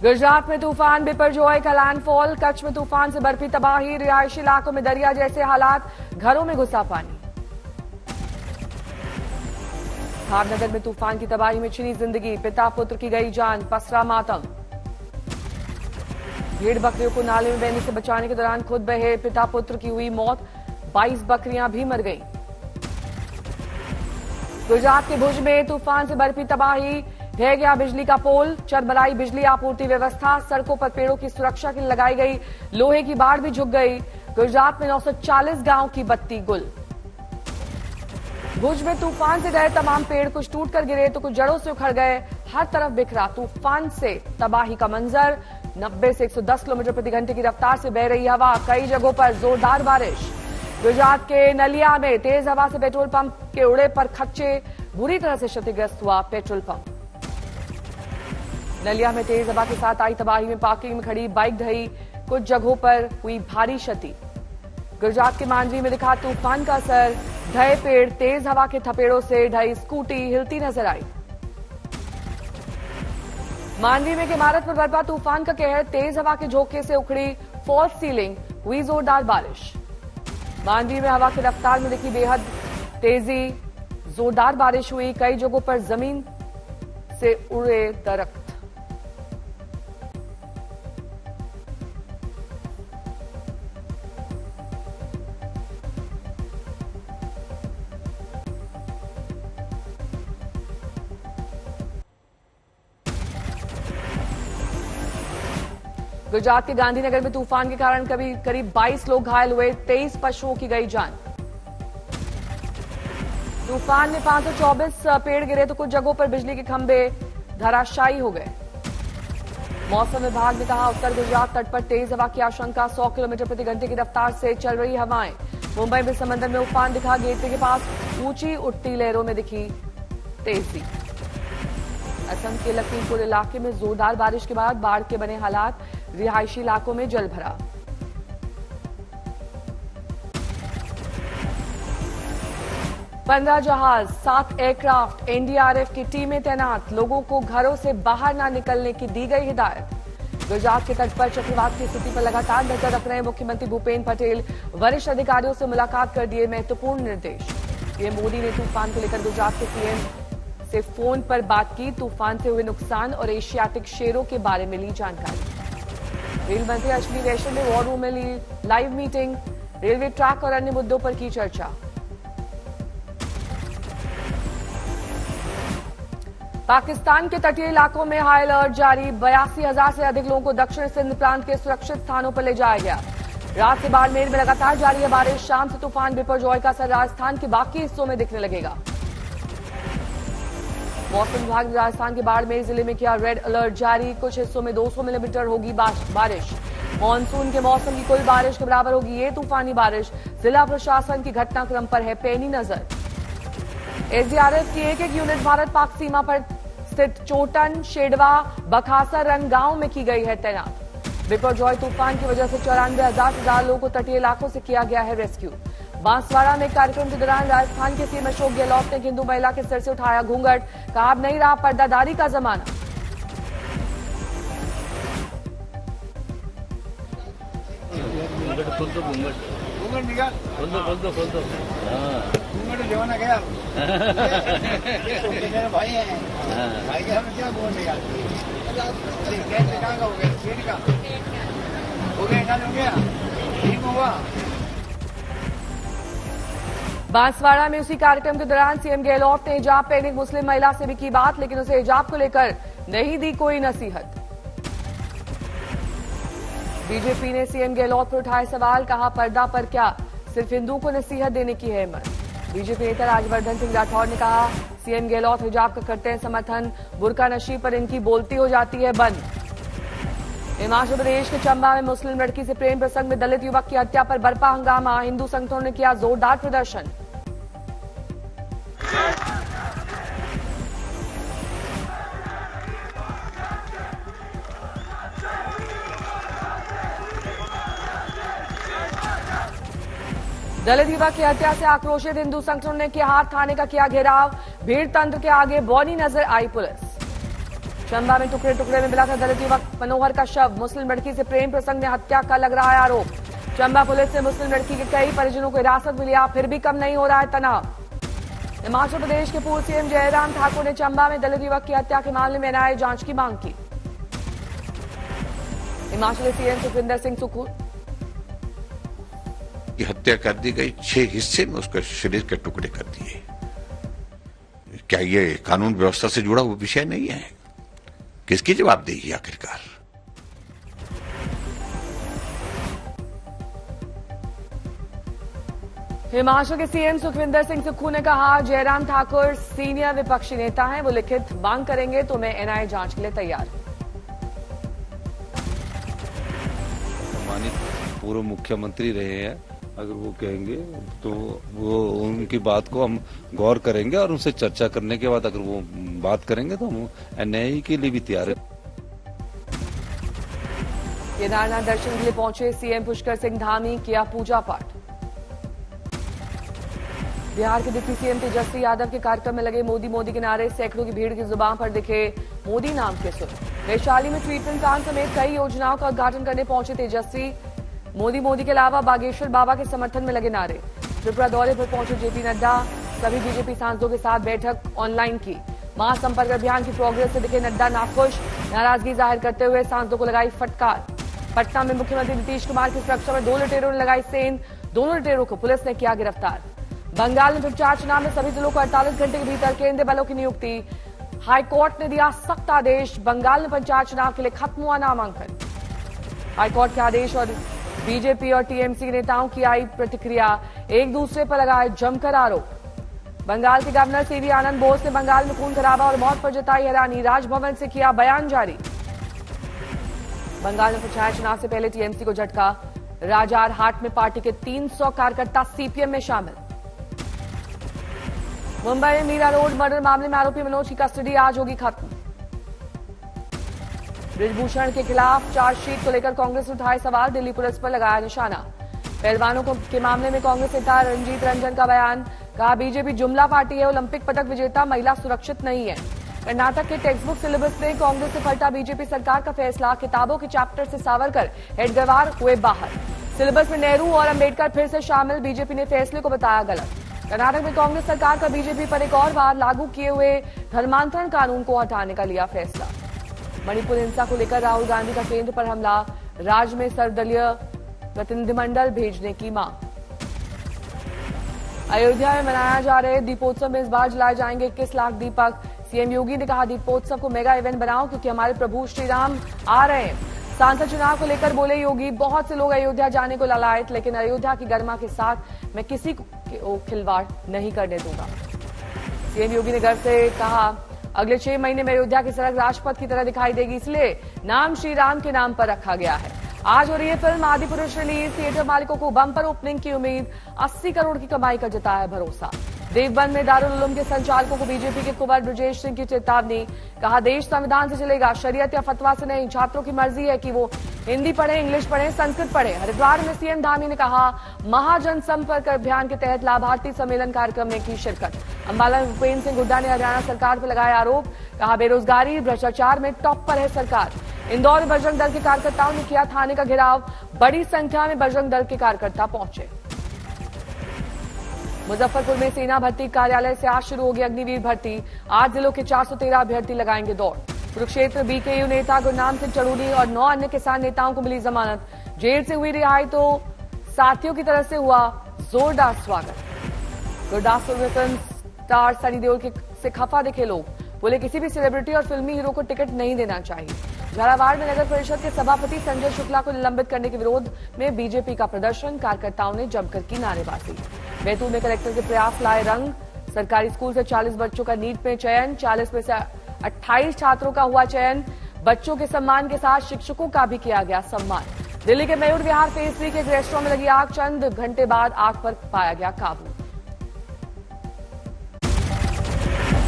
गुजरात में तूफान बिपरजॉय का लैंडफॉल। कच्छ में तूफान से बरपी तबाही। रिहायशी इलाकों में दरिया जैसे हालात। घरों में घुसा पानी। भावनगर में तूफान की तबाही में छिनी जिंदगी। पिता पुत्र की गई जान। पसरा मातम। भेड़ बकरियों को नाले में बहने से बचाने के दौरान खुद बहे पिता पुत्र की हुई मौत। 22 बकरियां भी मर गईं। गुजरात के भुज में तूफान से बरपी तबाही। ढह गया बिजली का पोल। चरमराई बिजली आपूर्ति व्यवस्था। सड़कों पर पेड़ों की सुरक्षा के लिए लगाई गई लोहे की बाड़ भी झुक गई। गुजरात में 940 गांव की बत्ती गुल। भुज में तूफान से गए तमाम पेड़। कुछ टूटकर गिरे तो कुछ जड़ों से उखड़ गए। हर तरफ बिखरा तूफान से तबाही का मंजर। 90 से 110 किलोमीटर प्रति घंटे की रफ्तार से बह रही हवा। कई जगहों पर जोरदार बारिश। गुजरात के नलिया में तेज हवा से पेट्रोल पंप के उड़े पर खच्चे। बुरी तरह से क्षतिग्रस्त हुआ पेट्रोल पंप। नलिया में तेज हवा के साथ आई तबाही में पार्किंग में खड़ी बाइक ढही। कुछ जगहों पर हुई भारी क्षति। गुजरात के मांडवी में दिखा तूफान का असर। ढहे पेड़। तेज हवा के थपेड़ों से ढही स्कूटी हिलती नजर आई। मांडवी में एक इमारत पर बरपा तूफान का कहर। तेज हवा के झोंके से उखड़ी फॉल्स सीलिंग। हुई जोरदार बारिश। मांडवी में हवा की रफ्तार में दिखी बेहद तेजी। जोरदार बारिश हुई। कई जगहों पर जमीन से उड़े दरख्त। गुजरात के गांधीनगर में तूफान के कारण करीब 22 लोग घायल हुए। 23 पशुओं की गई जान। तूफान में 524 पेड़ गिरे तो कुछ जगहों पर बिजली के खंभे धराशायी हो गए। मौसम विभाग ने कहा उत्तर गुजरात तट पर तेज हवा की आशंका। 100 किलोमीटर प्रति घंटे की रफ्तार से चल रही हवाएं। मुंबई में समंदर में उफान दिखा। गेटवे के पास ऊंची उठती लहरों में दिखी तेजी। असम के लखीमपुर इलाके में जोरदार बारिश के बाद बाढ़ के बने हालात। रिहायशी इलाकों में जल भरा। पंद्रह जहाज, 7 एयरक्राफ्ट, एनडीआरएफ की टीमें तैनात। लोगों को घरों से बाहर न निकलने की दी गई हिदायत। गुजरात के तट पर चक्रवात की स्थिति पर लगातार नजर रख रहे मुख्यमंत्री भूपेन्द्र पटेल। वरिष्ठ अधिकारियों से मुलाकात कर दिए महत्वपूर्ण निर्देश। पीएम मोदी ने तूफान को लेकर गुजरात के सीएम से फोन पर बात की। तूफान से हुए नुकसान और एशियाटिक शेरों के बारे में ली जानकारी। रेल मंत्री अश्विनी वैष्णव ने वॉर रूम में ली लाइव मीटिंग। रेलवे ट्रैक और अन्य मुद्दों पर की चर्चा। पाकिस्तान के तटीय इलाकों में हाई अलर्ट जारी। 82,000 से अधिक लोगों को दक्षिण सिंध प्रांत के सुरक्षित स्थानों पर ले जाया गया। रात से बाड़मेर में लगातार जारी है बारिश। शाम से तूफान बिपरजॉय का असर राजस्थान के बाकी हिस्सों में दिखने लगेगा। मौसम विभाग ने राजस्थान के बाड़मेर जिले में किया रेड अलर्ट जारी। कुछ हिस्सों में 200 मिलीमीटर होगी बारिश। मानसून के मौसम की कुल बारिश के बराबर होगी ये तूफानी बारिश। जिला प्रशासन की घटनाक्रम पर है पैनी नजर। एसडीआरएफ की एक यूनिट भारत पाक सीमा पर स्थित चोटन, शेडवा, बखासा रन गांव में की गई है तैनात। बिपरजॉय तूफान की वजह से 94,000 से ज्यादा लोगों को तटीय इलाकों से किया गया है रेस्क्यू। बांसवाड़ा में कार्यक्रम के दौरान राजस्थान के सीएम अशोक गहलोत ने हिंदू महिला के सिर से उठाया घूंघट। कहा अब नहीं रहा पर्दादारी का जमाना। भाई के हमें क्या बोल दिया हो गया ठीक हुआ। बांसवाड़ा में उसी कार्यक्रम के दौरान सीएम गहलोत ने हिजाब पहने एक मुस्लिम महिला से भी की बात, लेकिन उसे हिजाब को लेकर नहीं दी कोई नसीहत। बीजेपी ने सीएम गहलोत पर उठाए सवाल। कहा पर्दा पर क्या सिर्फ हिंदू को नसीहत देने की है हिम्मत। बीजेपी नेता राजवर्धन सिंह राठौर ने कहा सीएम गहलोत हिजाब का करते हैं समर्थन। बुर्का नशी पर इनकी बोलती हो जाती है बंद। हिमाचल प्रदेश के चंबा में मुस्लिम लड़की से प्रेम प्रसंग में दलित युवक की हत्या पर बरपा हंगामा। हिंदू संगठनों ने किया जोरदार प्रदर्शन। दलित युवक की हत्या से आक्रोशित हिंदू संगठनों ने किहार थाने का किया घेराव। भीड़ तंत्र के आगे बौनी नजर आई पुलिस। चंबा में टुकड़े टुकड़े में मिला था दलित युवक मनोहर का शव। मुस्लिम लड़की से प्रेम प्रसंग में हत्या का लग रहा है आरोप। चंबा पुलिस ने मुस्लिम लड़की के कई परिजनों को हिरासत में लिया, फिर भी कम नहीं हो रहा है तनाव। हिमाचल प्रदेश के पूर्व सीएम जयराम ठाकुर ने चंबा में दलित युवक की हत्या के मामले में एनआईए जांच की मांग की। हिमाचली सीएम सुखविंदर सिंह सुक्खू की हत्या कर दी गई, 6 हिस्से में उसके शरीर के टुकड़े कर दिए। क्या ये कानून व्यवस्था से जुड़ा हुआ विषय नहीं है? किसकी जवाबदेही आखिरकार? हिमाचल के सीएम सुखविंदर सिंह सुक्खू ने कहा, जयराम ठाकुर सीनियर विपक्षी नेता हैं, वो लिखित मांग करेंगे तो मैं एनआईए जांच के लिए तैयार हूं। सम्मानित पूर्व मुख्यमंत्री रहे हैं, अगर वो कहेंगे तो वो उनकी बात को हम गौर करेंगे और उनसे चर्चा करने के बाद अगर वो बात करेंगे तो हम एनआईए के लिए भी तैयार है। केदारनाथ दर्शन के लिए पहुंचे सीएम पुष्कर सिंह धामी, किया पूजा पाठ। बिहार के डिप्टी सीएम तेजस्वी यादव के कार्यक्रम में लगे मोदी मोदी के नारे, सैकड़ों की भीड़ की जुबान पर दिखे मोदी नाम के सुर। वैशाली में ट्रीटमेंट प्लांट समेत कई योजनाओं का उद्घाटन करने पहुंचे तेजस्वी। मोदी मोदी के अलावा बागेश्वर बाबा के समर्थन में लगे नारे। त्रिपुरा दौरे पर पहुंचे जेपी नड्डा, सभी बीजेपी सांसदों के साथ बैठक ऑनलाइन की। महासंपर्क अभियान की प्रोग्रेस से दिखे नड्डा नाखुश, नाराजगी जाहिर करते हुए सांसदों को लगाई फटकार। पटना में मुख्यमंत्री नीतीश कुमार की सुरक्षा में 2 लुटेरों ने लगाई सेंध, दोनों लुटेरों को पुलिस ने किया गिरफ्तार। बंगाल में उपचार चुनाव में सभी जिलों को 48 घंटे के भीतर केंद्रीय बलों की नियुक्ति। हाईकोर्ट ने दिया सख्त आदेश, बंगाल में पंचायत चुनाव के लिए खत्म हुआ नामांकन। हाईकोर्ट के आदेश और बीजेपी और टीएमसी के नेताओं की आई प्रतिक्रिया, एक दूसरे पर लगाए जमकर आरोप। बंगाल के गवर्नर सीवी आनंद बोस ने बंगाल में खून खराबा और मौत पर जताई हैरानी, राजभवन से किया बयान जारी। बंगाल में पंचायत चुनाव से पहले टीएमसी को झटका, राजारहाट में पार्टी के 300 कार्यकर्ता सीपीएम में शामिल। मुंबई में मीरा रोड मर्डर मामले में आरोपी मनोज की कस्टडी आज होगी खत्म। ब्रिजभूषण के खिलाफ चार्जशीट को लेकर कांग्रेस ने उठाए सवाल, दिल्ली पुलिस पर लगाया निशाना। पहलवानों के मामले में कांग्रेस नेता रंजीत रंजन का बयान, कहा बीजेपी जुमला पार्टी है, ओलंपिक पदक विजेता महिला सुरक्षित नहीं है। कर्नाटक के टेक्स्ट बुक सिलेबस में कांग्रेस से पलटा बीजेपी सरकार का फैसला, किताबों के चैप्टर से सावरकर हेडगेवार हुए बाहर। सिलेबस में नेहरू और अंबेडकर फिर से शामिल, बीजेपी ने फैसले को बताया गलत। कर्नाटक में कांग्रेस सरकार का बीजेपी पर एक और बार लागू किए हुए धर्मांतरण कानून को हटाने का लिया फैसला। मणिपुर हिंसा को लेकर राहुल गांधी का केंद्र पर हमला, राज्य में सर्वदलीय प्रतिनिधिमंडल भेजने की मांग। अयोध्या में मनाया जा रहे दीपोत्सव में इस बार जलाए जाएंगे 21 लाख दीपक। सीएम योगी ने कहा, दीपोत्सव को मेगा इवेंट बनाओ क्योंकि हमारे प्रभु श्री राम आ रहे हैं। सांसद चुनाव को लेकर बोले योगी, बहुत से लोग अयोध्या जाने को लालायत, लेकिन अयोध्या की गरिमा के साथ मैं किसी को खिलवाड़ नहीं करने दूंगा। सीएम योगी ने गर्व से कहा, अगले 6 महीने में अयोध्या की सड़क राजपथ की तरह दिखाई देगी, इसलिए नाम श्री राम के नाम पर रखा गया है। आज हो रही है फिल्म आदिपुरुष रिलीज, थिएटर मालिकों को बम्पर ओपनिंग की उम्मीद, 80 करोड़ की कमाई का जताया भरोसा। देवबंद में दारुल उलूम के संचालकों को बीजेपी के कुंवर ब्रजेश सिंह की चेतावनी, कहा देश संविधान से चलेगा, शरीयत या फतवा से नहीं। छात्रों की मर्जी है कि वो हिंदी पढ़े, इंग्लिश पढ़े, संस्कृत पढ़े। हरिद्वार में सीएम धामी ने कहा, महाजन संपर्क अभियान के तहत लाभार्थी सम्मेलन कार्यक्रम में की शिरकत। अंबाला में भूपेन्द्र सिंह हुड्डा ने हरियाणा सरकार पर लगाए आरोप, कहा बेरोजगारी भ्रष्टाचार में टॉप पर है सरकार। इंदौर में बजरंग दल के कार्यकर्ताओं ने किया थाने का घेराव, बड़ी संख्या में बजरंग दल के कार्यकर्ता पहुंचे। मुजफ्फरपुर में सेना भर्ती कार्यालय से आज शुरू होगी अग्निवीर भर्ती, 8 जिलों के 413 अभ्यर्थी लगाएंगे दौड़। कुरुक्षेत्र बीकेयू नेता गुरनाम सिंह चड़ूनी और 9 अन्य किसान नेताओं को मिली जमानत, जेल से हुई रिहाई तो साथियों की तरफ से हुआ जोरदार स्वागत। गुरदासपुर में फिल्म स्टार सनी देओल से खफा दिखे लोग, बोले किसी भी सेलिब्रिटी और फिल्मी हीरो को टिकट नहीं देना चाहिए। झालावाड़ में नगर परिषद के सभापति संजय शुक्ला को निलंबित करने के विरोध में बीजेपी का प्रदर्शन, कार्यकर्ताओं ने जमकर की नारेबाजी। बैतूल में कलेक्टर के प्रयास लाए रंग, सरकारी स्कूल से 40 बच्चों का नीट में चयन, 40 में से 28 छात्रों का हुआ चयन। बच्चों के सम्मान के साथ शिक्षकों का भी किया गया सम्मान। दिल्ली के मयूर विहार फेज 3 के रेस्टोरेंट में लगी आग, चंद घंटे बाद आग पर पाया गया काबू।